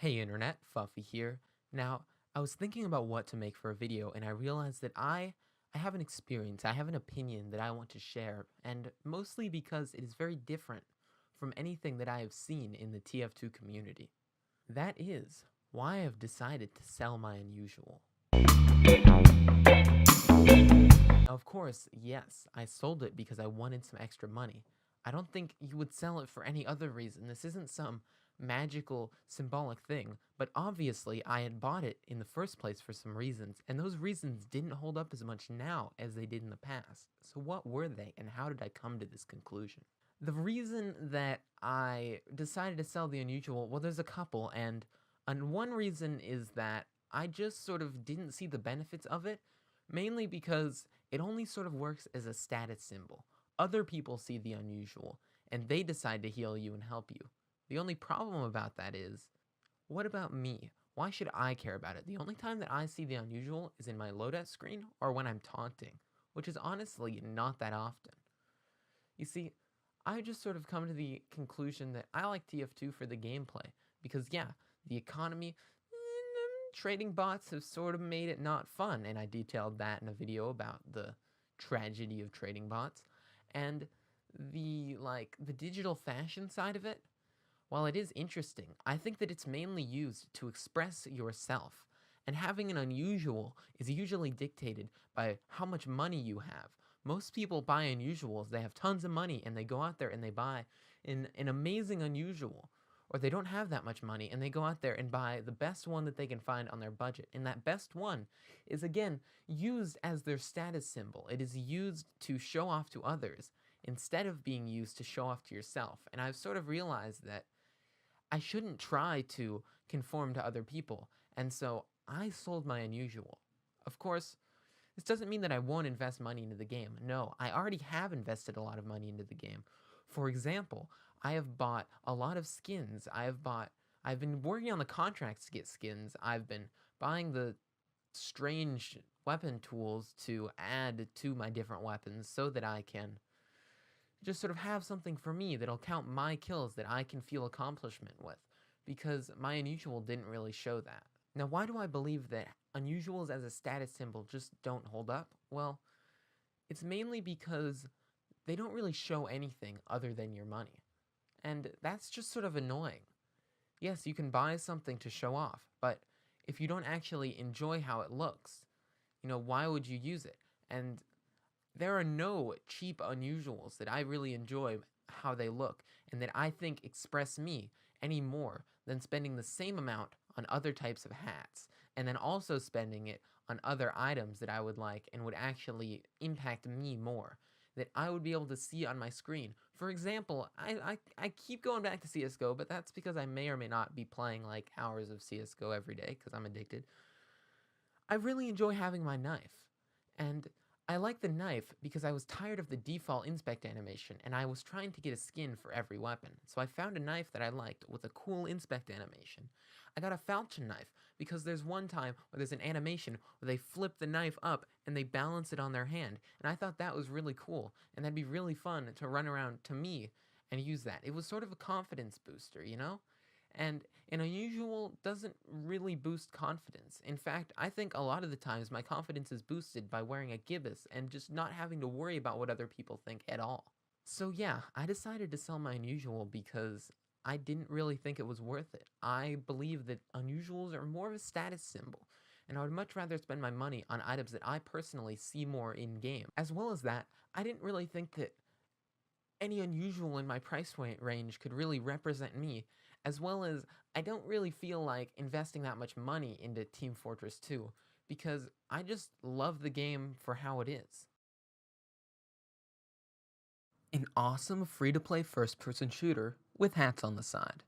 Hey internet, Fuffy here. Now, I was thinking about what to make for a video and I realized that I have an experience, I have an opinion that I want to share, and mostly because it is very different from anything that I have seen in the TF2 community. That is why I have decided to sell my unusual. Of course, yes, I sold it because I wanted some extra money. I don't think you would sell it for any other reason. This isn't some magical, symbolic thing, but obviously I had bought it in the first place for some reasons, and those reasons didn't hold up as much now as they did in the past. So what were they, and how did I come to this conclusion? The reason that I decided to sell the unusual, well, there's a couple, and one reason is that I just sort of didn't see the benefits of it, mainly because it only sort of works as a status symbol. Other people see the unusual, and they decide to heal you and help you. The only problem about that is, what about me? Why should I care about it? The only time that I see the unusual is in my loadout screen or when I'm taunting, which is honestly not that often. You see, I just sort of come to the conclusion that I like TF2 for the gameplay, because yeah, the economy, trading bots have sort of made it not fun, and I detailed that in a video about the tragedy of trading bots, and the digital fashion side of it, while it is interesting, I think that it's mainly used to express yourself, and having an unusual is usually dictated by how much money you have. Most people buy unusuals, they have tons of money, and they go out there and they buy an amazing unusual. Or they don't have that much money, and they go out there and buy the best one that they can find on their budget. And that best one is, again, used as their status symbol. It is used to show off to others, instead of being used to show off to yourself. And I've sort of realized that I shouldn't try to conform to other people, and so I sold my unusual. Of course, this doesn't mean that I won't invest money into the game. No, I already have invested a lot of money into the game. For example, I have bought a lot of skins. I've been working on the contracts to get skins. I've been buying the strange weapon tools to add to my different weapons so that I can just sort of have something for me that'll count my kills that I can feel accomplishment with, because my unusual didn't really show that. Now, why do I believe that unusuals as a status symbol just don't hold up? Well, it's mainly because they don't really show anything other than your money. And that's just sort of annoying. Yes, you can buy something to show off, but if you don't actually enjoy how it looks, why would you use it? And there are no cheap unusuals that I really enjoy how they look and that I think express me any more than spending the same amount on other types of hats, and then also spending it on other items that I would like and would actually impact me more, that I would be able to see on my screen. For example, I keep going back to CSGO, but that's because I may or may not be playing like hours of CSGO every day because I'm addicted. I really enjoy having my knife, and I like the knife because I was tired of the default inspect animation, and I was trying to get a skin for every weapon, so I found a knife that I liked with a cool inspect animation. I got a falchion knife because there's one time where there's an animation where they flip the knife up and they balance it on their hand, and I thought that was really cool, and that'd be really fun to run around to me and use that. It was sort of a confidence booster, you know? And an unusual doesn't really boost confidence. In fact, I think a lot of the times my confidence is boosted by wearing a gibbous and just not having to worry about what other people think at all. So yeah, I decided to sell my unusual because I didn't really think it was worth it. I believe that unusuals are more of a status symbol, and I would much rather spend my money on items that I personally see more in-game. As well as that, I didn't really think that any unusual in my price range could really represent me, as well as I don't really feel like investing that much money into Team Fortress 2, because I just love the game for how it is. An awesome free-to-play first-person shooter with hats on the side.